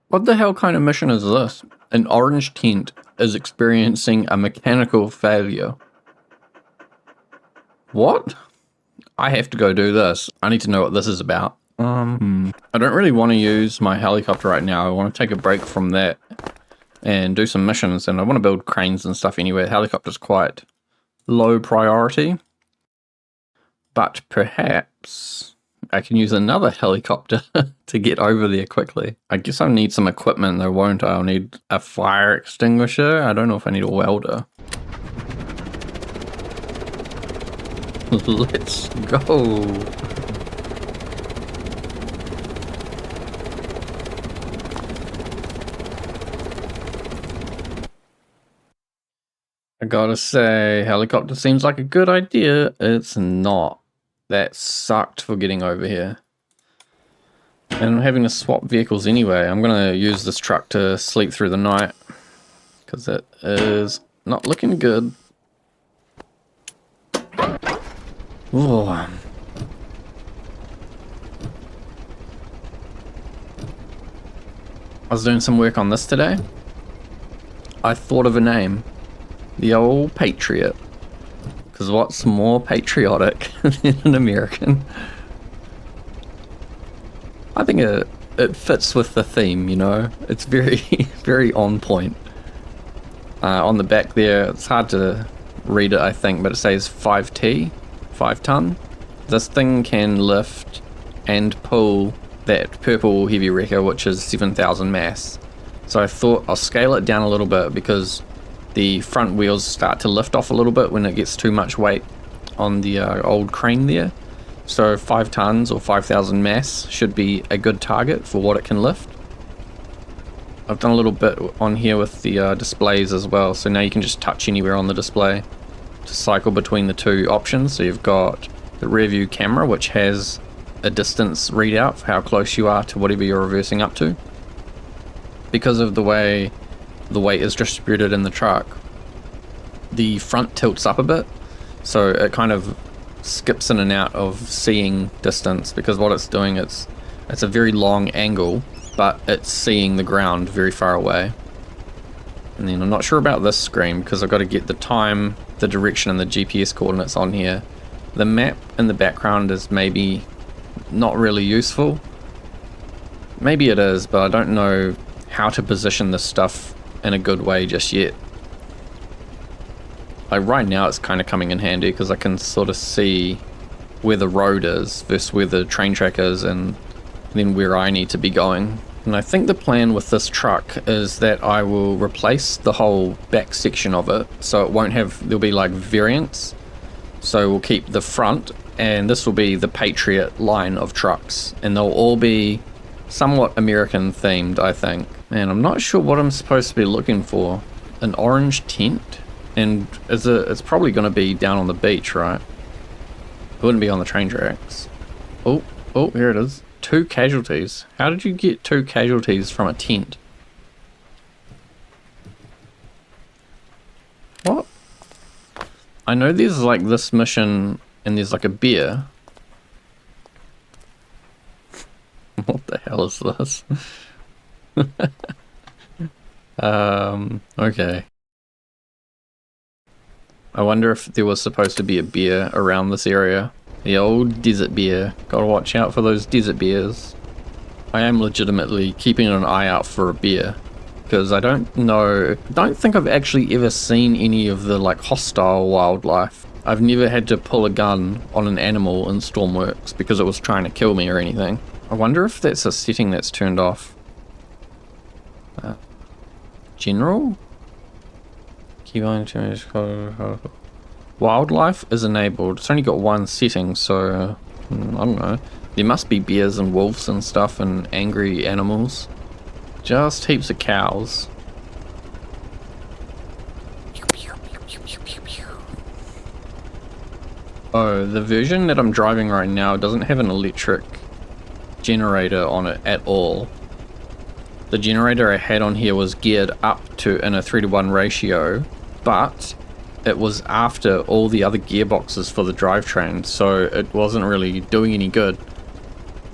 What the hell kind of mission is this? An orange tent is experiencing a mechanical failure. What? I have to go do this. I need to know what this is about. I don't really want to use my helicopter right now. I want to take a break from that and do some missions, and I want to build cranes and stuff anyway. Helicopter's quite low priority, but perhaps I can use another helicopter to get over there quickly. I guess I'll need some equipment though, won't I? I'll need a fire extinguisher. I don't know if I need a welder. Let's go. I gotta say, helicopter seems like a good idea. It's not. That sucked for getting over here. And I'm having to swap vehicles anyway. I'm gonna use this truck to sleep through the night, because it is not looking good. Ooh. I was doing some work on this today. I thought of a name. The old Patriot. Because what's more patriotic than an American? I think it fits with the theme, you know? It's very, very on point. On the back there, it's hard to read it, I think, but it says 5T, 5 ton. This thing can lift and pull that purple heavy wrecker, which is 7,000 mass. So I thought I'll scale it down a little bit because the front wheels start to lift off a little bit when it gets too much weight on the old crane there. So 5 tons or 5,000 mass should be a good target for what it can lift. I've done a little bit on here with the displays as well, so now you can just touch anywhere on the display to cycle between the two options. So you've got the rear view camera, which has a distance readout for how close you are to whatever you're reversing up to. Because of the way the weight is distributed in the truck, the front tilts up a bit, so it kind of skips in and out of seeing distance, because what it's doing, it's a very long angle, but it's seeing the ground very far away. And then I'm not sure about this screen because I've got to get the time, the direction, and the GPS coordinates on here. The map in the background is maybe not really useful. Maybe it is, but I don't know how to position this stuff in a good way just yet. Like right now it's kind of coming in handy because I can sort of see where the road is versus where the train track is, and then where I need to be going. And I think the plan with this truck is that I will replace the whole back section of it, so it won't have, there'll be like variants. So we'll keep the front, and this will be the Patriot line of trucks, and they'll all be somewhat American themed, I think. Man, I'm not sure what I'm supposed to be looking for. An orange tent? And it's probably going to be down on the beach, right? It wouldn't be on the train tracks. Oh, here it is. 2 casualties. How did you get 2 casualties from a tent? What? I know there's like this mission and there's like a bear. What the hell is this? Okay. I wonder if there was supposed to be a bear around this area. The old desert bear. Gotta watch out for those desert bears. I am legitimately keeping an eye out for a bear, because I don't think I've actually ever seen any of the like hostile wildlife. I've never had to pull a gun on an animal in Stormworks because it was trying to kill me or anything. I wonder if that's a setting that's turned off. General? Keep on to wildlife is enabled. It's only got one setting, so I don't know. There must be bears and wolves and stuff and angry animals. Just heaps of cows. Oh, the version that I'm driving right now doesn't have an electric generator on it at all. The generator I had on here was geared up to in a 3:1 ratio, but it was after all the other gearboxes for the drivetrain, so it wasn't really doing any good.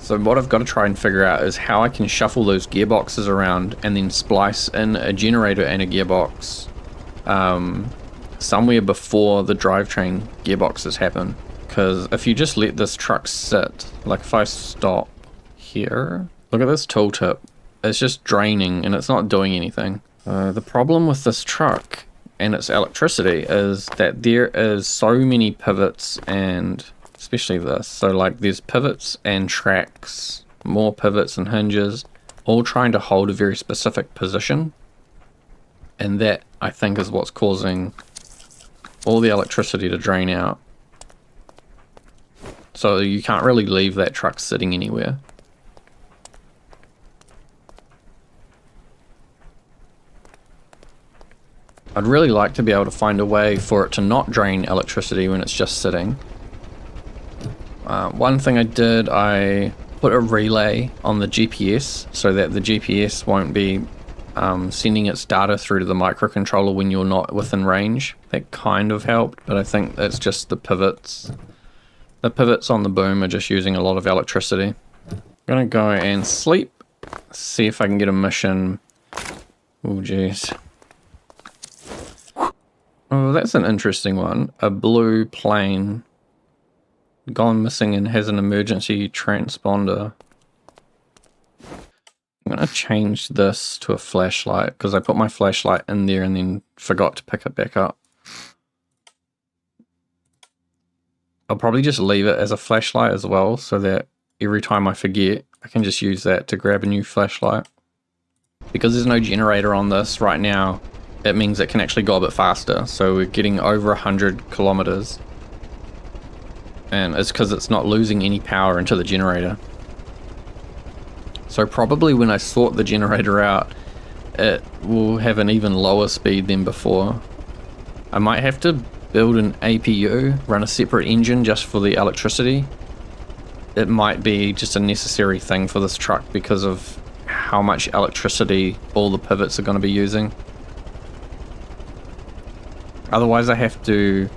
So what I've got to try and figure out is how I can shuffle those gearboxes around and then splice in a generator and a gearbox somewhere before the drivetrain gearboxes happen. Because if you just let this truck sit, like if I stop here, look at this tooltip. It's just draining and it's not doing anything. The problem with this truck and its electricity is that there is so many pivots, and especially this. So like there's pivots and tracks, more pivots and hinges, all trying to hold a very specific position. And that, I think, is what's causing all the electricity to drain out. So you can't really leave that truck sitting anywhere. I'd really like to be able to find a way for it to not drain electricity when it's just sitting. One thing I did, I put a relay on the GPS so that the GPS won't be sending its data through to the microcontroller when you're not within range. That kind of helped, but I think that's just the pivots. The pivots on the boom are just using a lot of electricity. I'm gonna go and sleep, see if I can get a mission. Oh jeez. Oh, that's an interesting one. A blue plane gone missing and has an emergency transponder. I'm going to change this to a flashlight because I put my flashlight in there and then forgot to pick it back up. I'll probably just leave it as a flashlight as well so that every time I forget, I can just use that to grab a new flashlight. Because there's no generator on this right now, it means it can actually go a bit faster. So we're getting over 100 kilometers. And it's because it's not losing any power into the generator. So probably when I sort the generator out, it will have an even lower speed than before. I might have to build an APU, run a separate engine just for the electricity. It might be just a necessary thing for this truck because of how much electricity all the pivots are going to be using. Otherwise I have to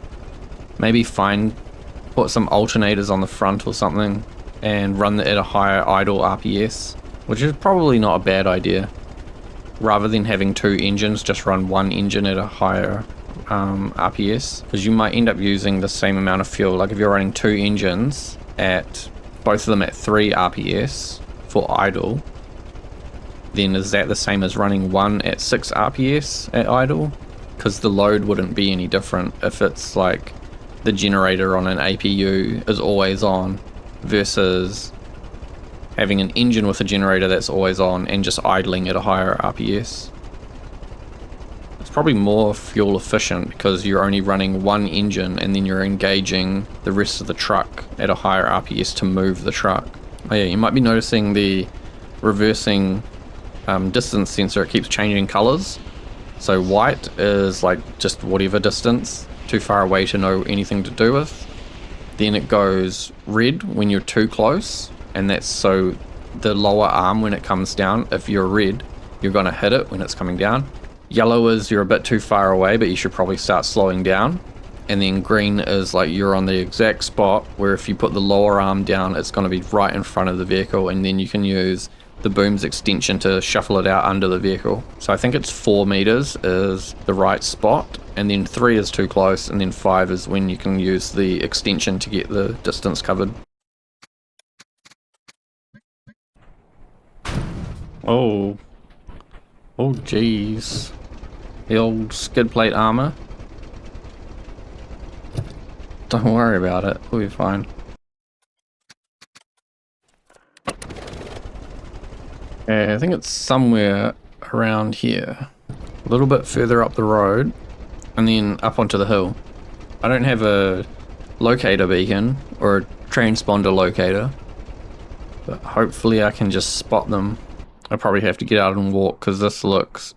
maybe put some alternators on the front or something and run it at a higher idle RPS, which is probably not a bad idea. Rather than having two engines, just run one engine at a higher RPS, because you might end up using the same amount of fuel. Like if you're running two engines at both of them at 3 RPS for idle, then is that the same as running one at 6 RPS at idle? Because the load wouldn't be any different if it's like the generator on an APU is always on versus having an engine with a generator that's always on and just idling at a higher RPS. It's probably more fuel efficient because you're only running one engine and then you're engaging the rest of the truck at a higher RPS to move the truck. Oh yeah, you might be noticing the reversing distance sensor, it keeps changing colors. So white is like just whatever distance, too far away to know anything to do with. Then it goes red when you're too close, and that's so the lower arm when it comes down, if you're red, you're going to hit it when it's coming down. Yellow is you're a bit too far away, but you should probably start slowing down. And then green is like you're on the exact spot where if you put the lower arm down, it's going to be right in front of the vehicle, and then you can use the boom's extension to shuffle it out under the vehicle. So I think it's 4 meters is the right spot, and then 3 is too close, and then 5 is when you can use the extension to get the distance covered. Oh geez, the old skid plate armor. Don't worry about it, we'll be fine. Yeah, I think it's somewhere around here. A little bit further up the road and then up onto the hill. I don't have a locator beacon or a transponder locator, but hopefully I can just spot them. I probably have to get out and walk because this looks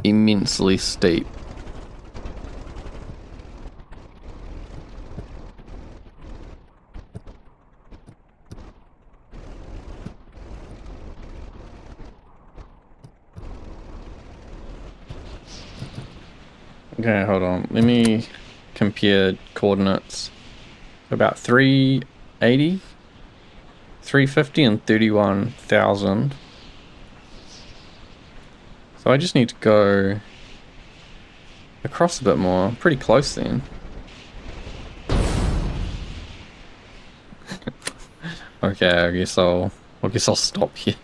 immensely steep. Okay, hold on. Let me compare coordinates. About 380. 350 and 31,000. So I just need to go across a bit more. Pretty close then. Okay, I guess I'll stop here.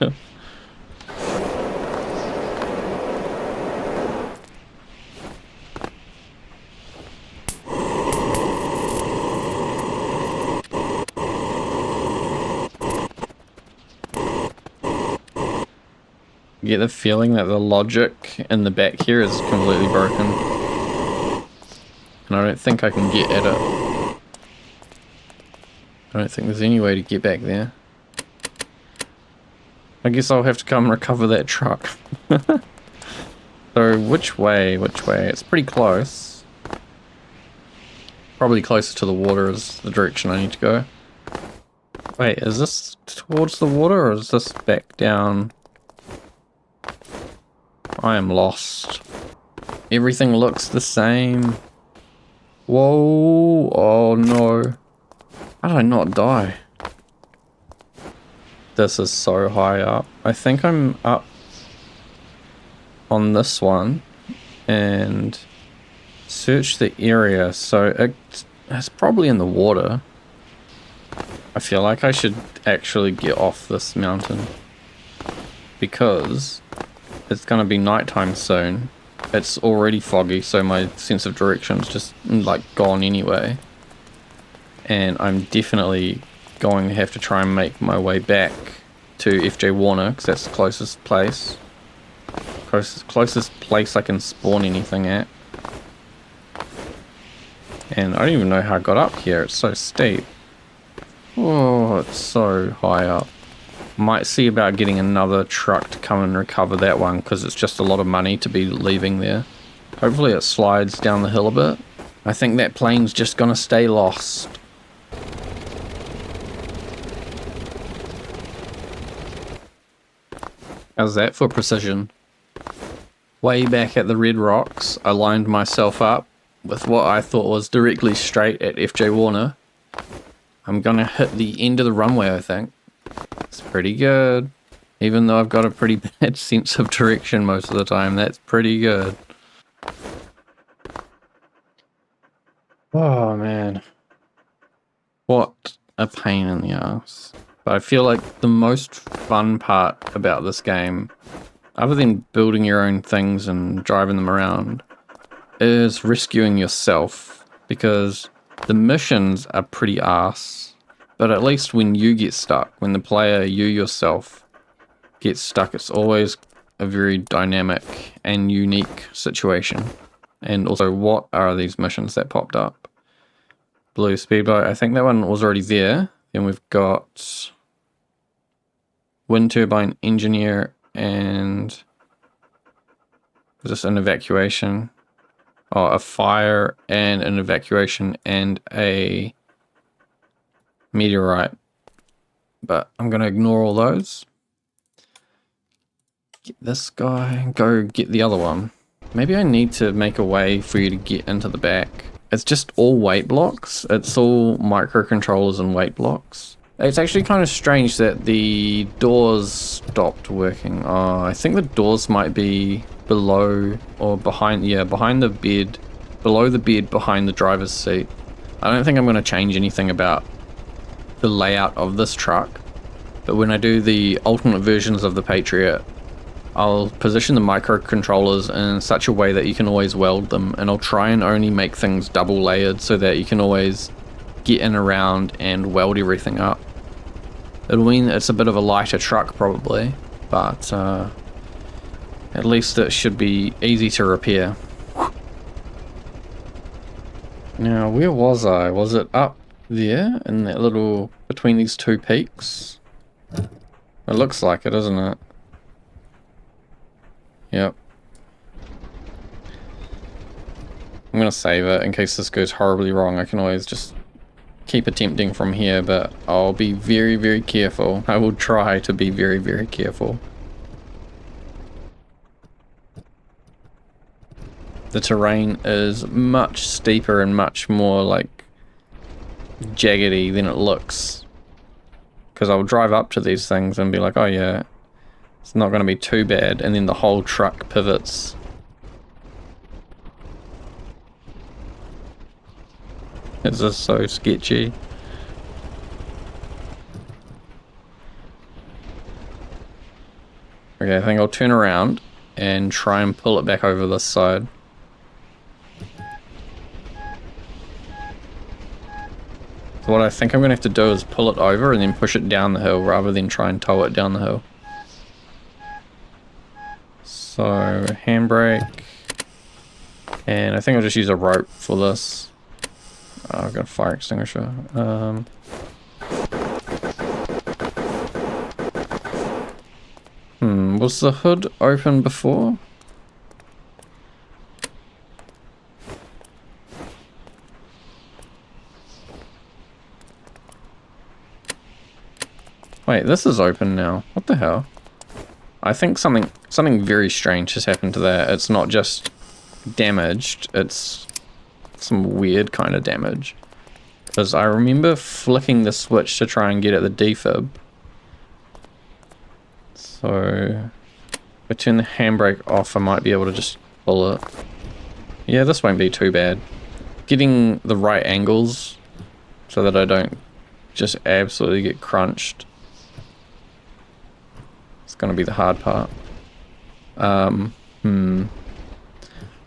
Get the feeling that the logic in the back here is completely broken. And I don't think I can get at it. I don't think there's any way to get back there. I guess I'll have to come recover that truck. So which way? Which way? It's pretty close. Probably closer to the water is the direction I need to go. Wait, is this towards the water or is this back down? I am lost. Everything looks the same. Whoa, oh no. How did I not die? This is so high up. I think I'm up on this one and search the area. So it's probably in the water. I feel like I should actually get off this mountain because it's gonna be nighttime soon. It's already foggy, so my sense of direction's just like gone anyway. And I'm definitely going to have to try and make my way back to FJ Warner because that's the closest place. Closest place I can spawn anything at. And I don't even know how I got up here, it's so steep. Oh, it's so high up. Might see about getting another truck to come and recover that one because it's just a lot of money to be leaving there. Hopefully it slides down the hill a bit. I think that plane's just gonna stay lost. How's that for precision? Way back at the Red Rocks, I lined myself up with what I thought was directly straight at FJ Warner. I'm gonna hit the end of the runway, I think. It's pretty good. Even though I've got a pretty bad sense of direction most of the time, that's pretty good. Oh man. What a pain in the ass. But I feel like the most fun part about this game, other than building your own things and driving them around, is rescuing yourself. Because the missions are pretty arse. But at least when you get stuck, when the player, you yourself, gets stuck, it's always a very dynamic and unique situation. And also, what are these missions that popped up? Blue Speedboat, I think that one was already there. Then we've got Wind Turbine Engineer and is this an evacuation? Oh, a fire and an evacuation and a meteorite. But I'm going to ignore all those. Get this guy and go get the other one. Maybe I need to make a way for you to get into the back. It's just all weight blocks. It's all microcontrollers and weight blocks. It's actually kind of strange that the doors stopped working. Oh, I think the doors might be below or behind, yeah, behind the bed, below the bed, behind the driver's seat. I don't think I'm going to change anything about the layout of this truck, but when I do the alternate versions of the Patriot, I'll position the microcontrollers in such a way that you can always weld them, and I'll try and only make things double layered so that you can always get in around and weld everything up. It'll mean it's a bit of a lighter truck probably, but at least it should be easy to repair. Now, where was I? Was it up there in that little, between these two peaks? It looks like it, isn't it? Yep. I'm gonna save it in case this goes horribly wrong. I can always just keep attempting from here, but I'll be very, very careful. I will try to be very, very careful. The terrain is much steeper and much more like jaggedy than it looks. because I'll drive up to these things and be like, oh yeah, it's not going to be too bad, and then the whole truck pivots. This is so sketchy. Okay, I think I'll turn around and try and pull it back over this side. So what I think I'm going to have to do is pull it over and then push it down the hill rather than try and tow it down the hill. So, handbrake. And I think I'll just use a rope for this. Oh, I've got a fire extinguisher. Was the hood open before? Wait, this is open now. What the hell? I think something very strange has happened to that. It's not just damaged, it's some weird kind of damage. Because I remember flicking the switch to try and get at the defib. So if I turn the handbrake off, I might be able to just pull it. Yeah, this won't be too bad. Getting the right angles so that I don't just absolutely get crunched. It's going to be the hard part.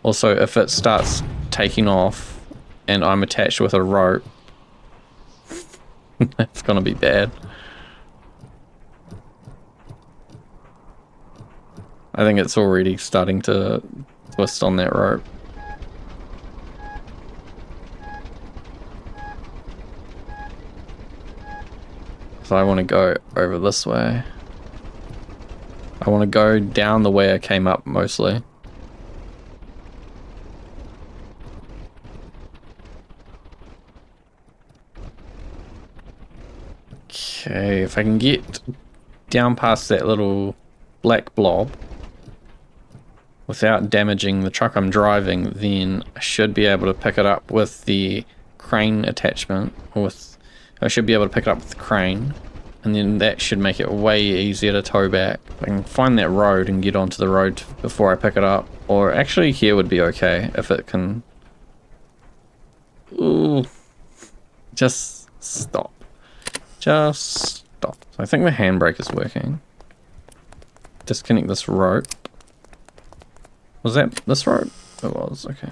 Also, if it starts taking off and I'm attached with a rope, that's going to be bad. I think it's already starting to twist on that rope. So I want to go over this way. I want to go down the way I came up mostly. Okay, if I can get down past that little black blob without damaging the truck I'm driving, then I should be able to pick it up with the crane attachment, or I should be able to pick it up with the crane, and then that should make it way easier to tow back. I can find that road and get onto the road before I pick it up, or actually here would be okay if it can... Ooh, just stop. Just stop. I think the handbrake is working. Disconnect this rope. Was that this rope? It was, okay.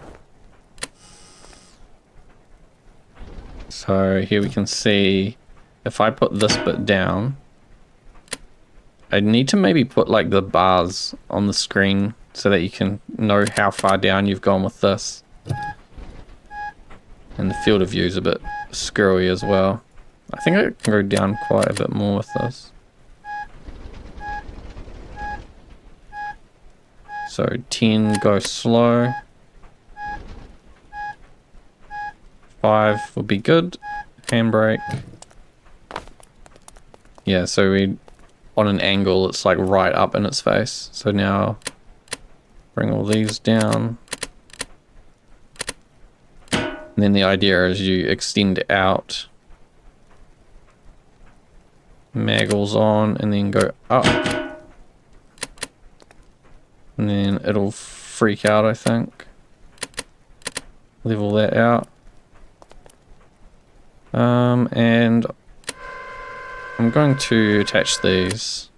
So here we can see if I put this bit down, I need to maybe put like the bars on the screen so that you can know how far down you've gone with this. And the field of view is a bit screwy as well. I think I can go down quite a bit more with this. So 10 go slow. 5 will be good. Handbrake. Yeah, so we on an angle it's like right up in its face. So now bring all these down. And then the idea is you extend out. Maggles on and then go up. And then it'll freak out, I think. Level that out. And I'm going to attach these.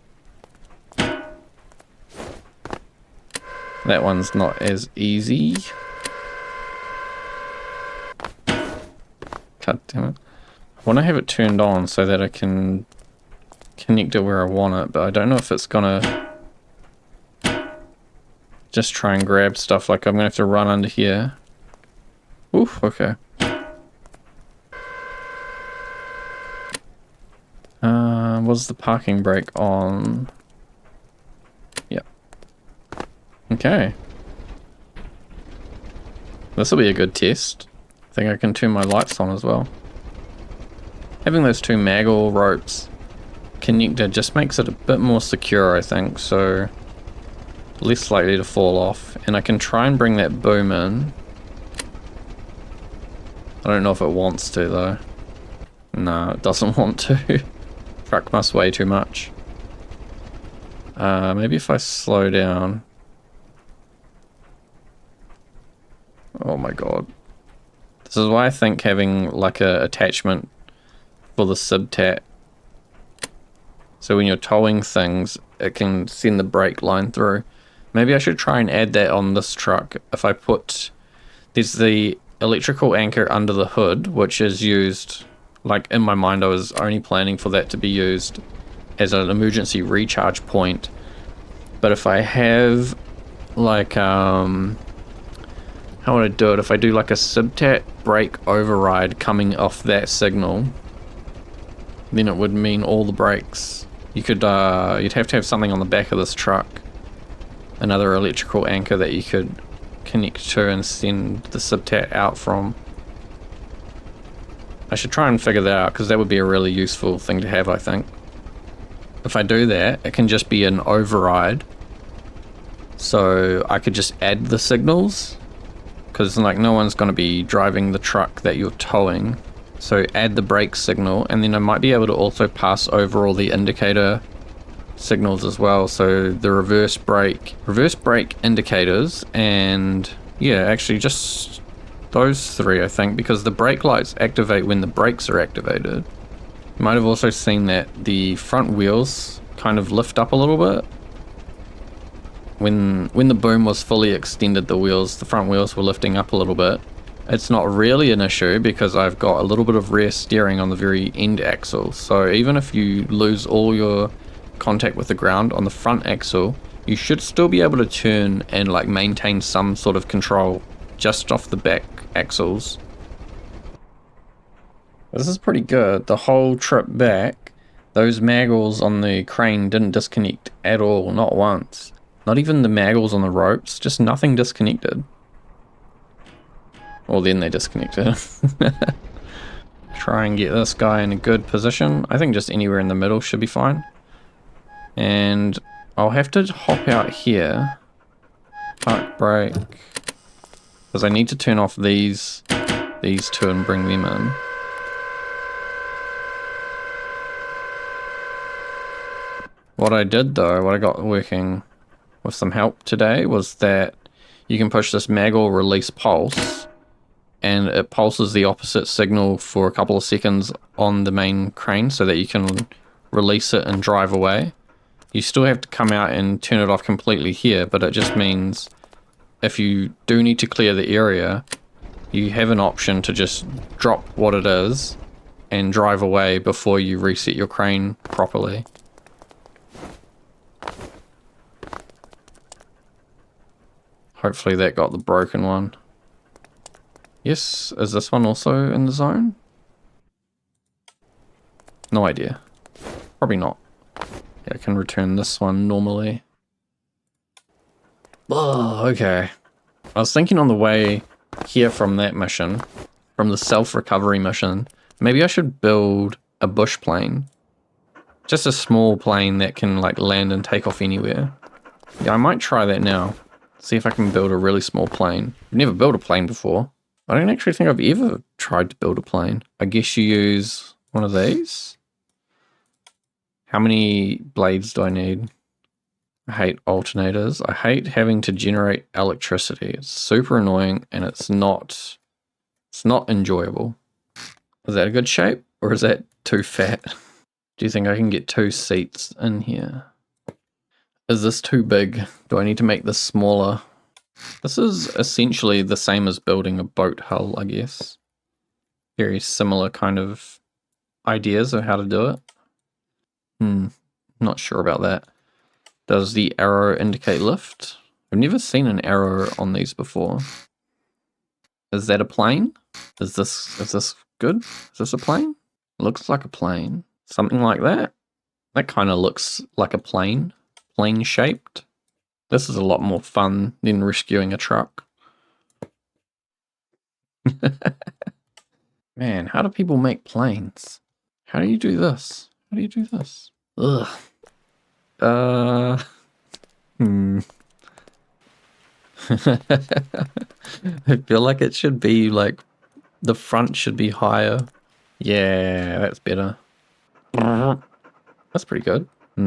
That one's not as easy. God damn it. I want to have it turned on so that I can connect it where I want it, but I don't know if it's gonna just try and grab stuff. Like I'm gonna have to run under here. Oof, okay. Was the parking brake on? Yep. Okay. This will be a good test. I think I can turn my lights on as well. Having those two maggle ropes connected just makes it a bit more secure, I think, so less likely to fall off. And I can try and bring that boom in. I don't know if it wants to though. No, it doesn't want to. Truck must weigh too much. Maybe if I slow down. Oh my god. This is why I think having like a attachment for the subtat, so when you're towing things, it can send the brake line through. Maybe I should try and add that on this truck. If I put, there's the electrical anchor under the hood, which is used, like in my mind I was only planning for that to be used as an emergency recharge point. But if I have like, how would I do it? If I do like a subtat brake override coming off that signal, then it would mean all the brakes. You could, you'd have to have something on the back of this truck. Another electrical anchor that you could connect to and send the subtat out from. I should try and figure that out because that would be a really useful thing to have, I think. If I do that, it can just be an override. So I could just add the signals because like no one's going to be driving the truck that you're towing. So add the brake signal, and then I might be able to also pass over all the indicator signals as well. So the reverse brake indicators, and yeah, actually just those three I think, because the brake lights activate when the brakes are activated. You might have also seen that the front wheels kind of lift up a little bit. When the boom was fully extended, the front wheels were lifting up a little bit. It's not really an issue because I've got a little bit of rear steering on the very end axle. So even if you lose all your contact with the ground on the front axle, you should still be able to turn and like maintain some sort of control just off the back axles. This is pretty good. The whole trip back, those maggles on the crane didn't disconnect at all, not once. Not even the maggles on the ropes, just nothing disconnected. Well, then they disconnected. Try and get this guy in a good position. I think just anywhere in the middle should be fine. And I'll have to hop out here. Park brake. Because I need to turn off these two and bring them in. What I did though, what I got working with some help today, was that you can push this maggle release pulse, and it pulses the opposite signal for a couple of seconds on the main crane so that you can release it and drive away. You still have to come out and turn it off completely here, but it just means if you do need to clear the area, you have an option to just drop what it is and drive away before you reset your crane properly. Hopefully that got the broken one. Yes, is this one also in the zone? No idea. Probably not. Yeah, I can return this one normally. Oh, okay. I was thinking on the way here from that mission, from the self-recovery mission, maybe I should build a bush plane. Just a small plane that can like land and take off anywhere. Yeah, I might try that now. See if I can build a really small plane. I've never built a plane before. I don't actually think I've ever tried to build a plane. I guess you use one of these. How many blades do I need? I hate alternators. I hate having to generate electricity. It's super annoying and it's not enjoyable. Is that a good shape or is that too fat? Do you think I can get 2 seats in here? Is this too big? Do I need to make this smaller? This is essentially the same as building a boat hull, I guess. Very similar kind of ideas of how to do it. Not sure about that. Does the arrow indicate lift? I've never seen an arrow on these before. Is that a plane? Is this good? Is this a plane? Looks like a plane. Something like that. That kind of looks like a plane. Plane shaped. This is a lot more fun than rescuing a truck. Man, how do people make planes? How do you do this? How do you do this? Ugh. I feel like it should be like the front should be higher. Yeah, that's better. That's pretty good. Yeah.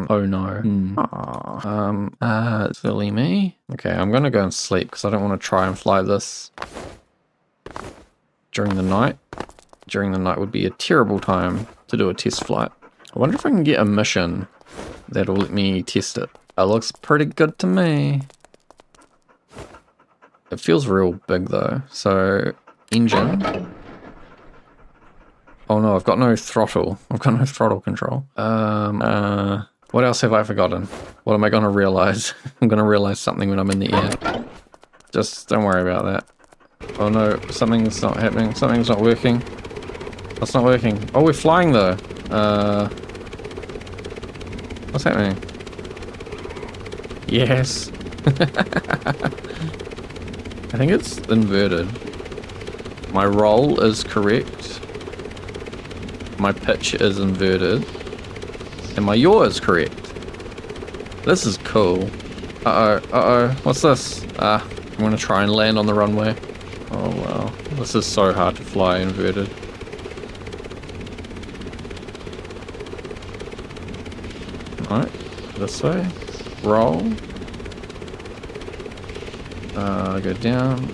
Oh no. Silly me. Okay, I'm gonna go and sleep because I don't want to try and fly this during the night. During the night would be a terrible time to do a test flight. I wonder if I can get a mission that'll let me test it. It looks pretty good to me. It feels real big though. So, engine. Oh no, I've got no throttle. I've got no throttle control. What else have I forgotten? What am I gonna realize? I'm gonna realize something when I'm in the air. Just don't worry about that. Oh no, something's not happening. Something's not working. That's not working. Oh, we're flying though. What's happening? Yes. I think it's inverted. My roll is correct. My pitch is inverted. And my yaw is correct. This is cool. Uh-oh. What's this? I'm gonna try and land on the runway. Oh wow. This is so hard to fly inverted. Alright. This way. Roll. Go down.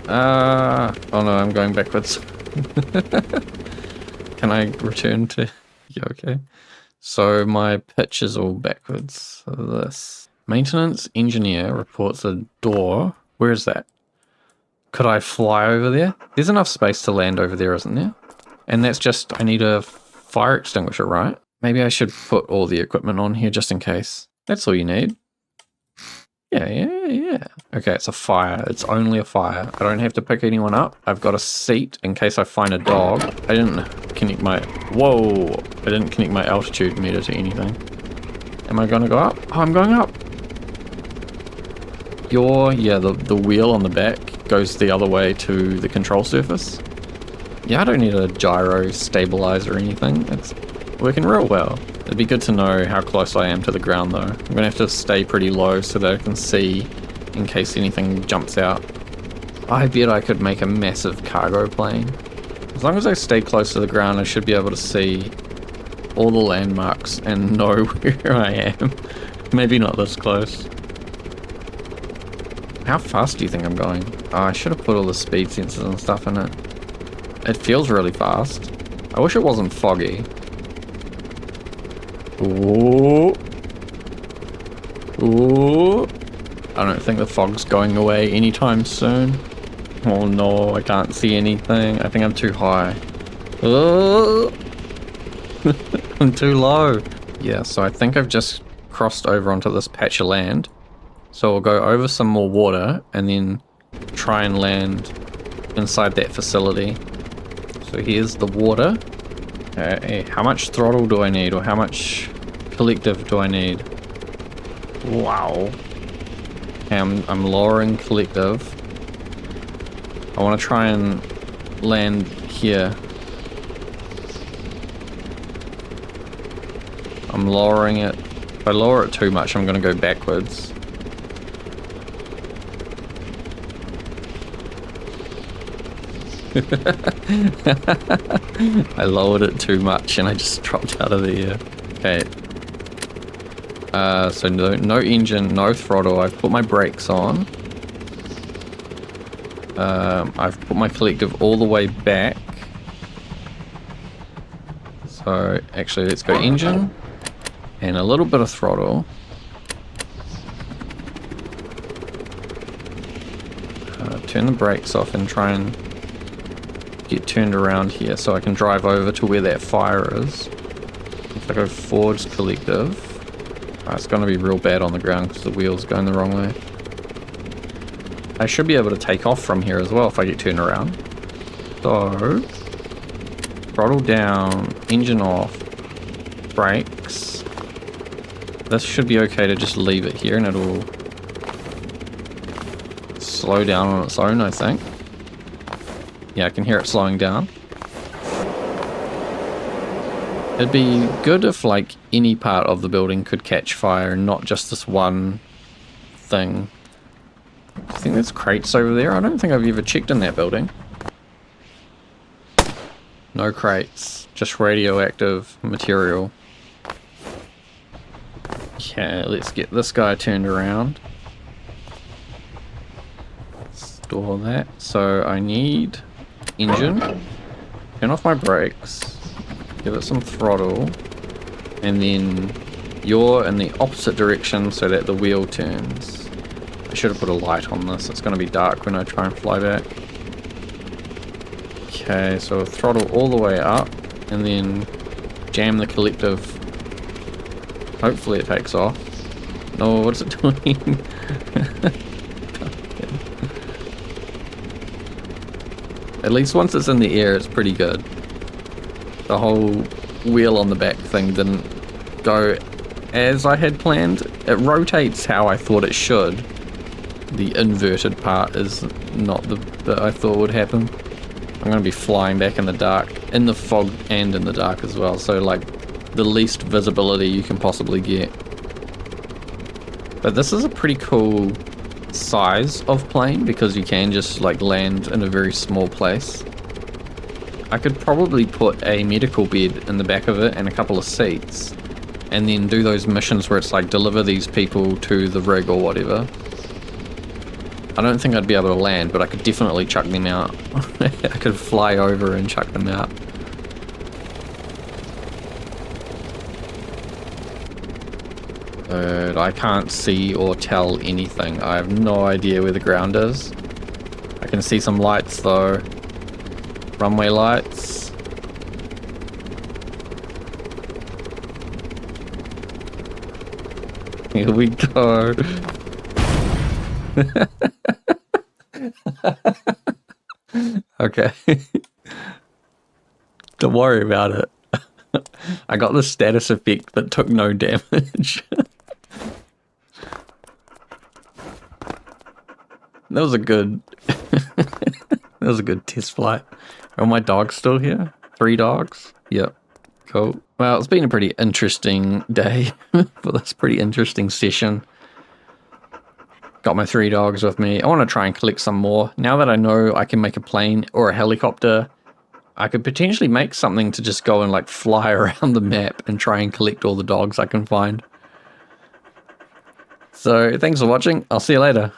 Oh no, I'm going backwards. Can I return to... Yeah, okay. So my pitch is all backwards. So this. Maintenance engineer reports a door. Where is that? Could I fly over there? There's enough space to land over there, isn't there? And that's just... I need a fire extinguisher, right? Maybe I should put all the equipment on here just in case. That's all you need. Yeah. Okay, it's a fire. It's only a fire. I don't have to pick anyone up. I've got a seat in case I find a dog. I didn't connect my... Whoa! I didn't connect my altitude meter to anything. Am I gonna go up? Oh, I'm going up! Yeah, the wheel on the back goes the other way to the control surface. Yeah, I don't need a gyro stabilizer or anything. It's working real well. It'd be good to know how close I am to the ground though. I'm gonna have to stay pretty low so that I can see in case anything jumps out. I bet I could make a massive cargo plane. As long as I stay close to the ground, I should be able to see all the landmarks and know where I am. Maybe not this close. How fast do you think I'm going? Oh, I should have put all the speed sensors and stuff in it. It feels really fast. I wish it wasn't foggy. Ooh. I don't think the fog's going away anytime soon. Oh no, I can't see anything. I think I'm too high. Oh. I'm too low. Yeah, so I think I've just crossed over onto this patch of land. So we'll go over some more water and then try and land inside that facility. So here's the water. Hey, how much throttle do I need, or how much collective do I need? Wow. Okay, I'm lowering collective. I want to try and land here. I'm lowering it. If I lower it too much, I'm going to go backwards. I lowered it too much and I just dropped out of the air. Okay. So no engine, no throttle. I've put my brakes on. I've put my collective all the way back. So actually let's go engine and a little bit of throttle. Turn the brakes off and try and get turned around here so I can drive over to where that fire is. If I go forwards collective, it's going to be real bad on the ground because the wheel's going the wrong way. I should be able to take off from here as well if I get turned around. So, throttle down, engine off, brakes. This should be okay to just leave it here and it'll slow down on its own, I think. Yeah, I can hear it slowing down. It'd be good if like any part of the building could catch fire and not just this one thing. I think there's crates over there. I don't think I've ever checked in that building. No crates, just radioactive material. Okay, let's get this guy turned around. Store that. So I need engine. Turn off my brakes. Give it some throttle. And then you're in the opposite direction so that the wheel turns. I should have put a light on this. It's going to be dark when I try and fly back. Okay, so throttle all the way up and then jam the collective. Hopefully it takes off. No, what's it doing? At least once it's in the air, it's pretty good. The whole wheel on the back thing didn't go as I had planned. It rotates how I thought it should. The inverted part is not the bit I thought would happen. I'm going to be flying back in the dark, in the fog and in the dark as well, so like the least visibility you can possibly get. But this is a pretty cool size of plane because you can just like land in a very small place. I could probably put a medical bed in the back of it and a couple of seats and then do those missions where it's like deliver these people to the rig or whatever. I don't think I'd be able to land, but I could definitely chuck them out. I could fly over and chuck them out. But I can't see or tell anything. I have no idea where the ground is. I can see some lights though. Runway lights. Here we go. Okay. Don't worry about it. I got the status effect that took no damage. That was a good that was a good test flight. Are my dogs still here? 3 dogs? Yep. Cool. Well, it's been a pretty interesting day for this pretty interesting session. Got my 3 dogs with me. I want to try and collect some more. Now that I know I can make a plane or a helicopter, I could potentially make something to just go and like fly around the map and try and collect all the dogs I can find. So thanks for watching. I'll see you later.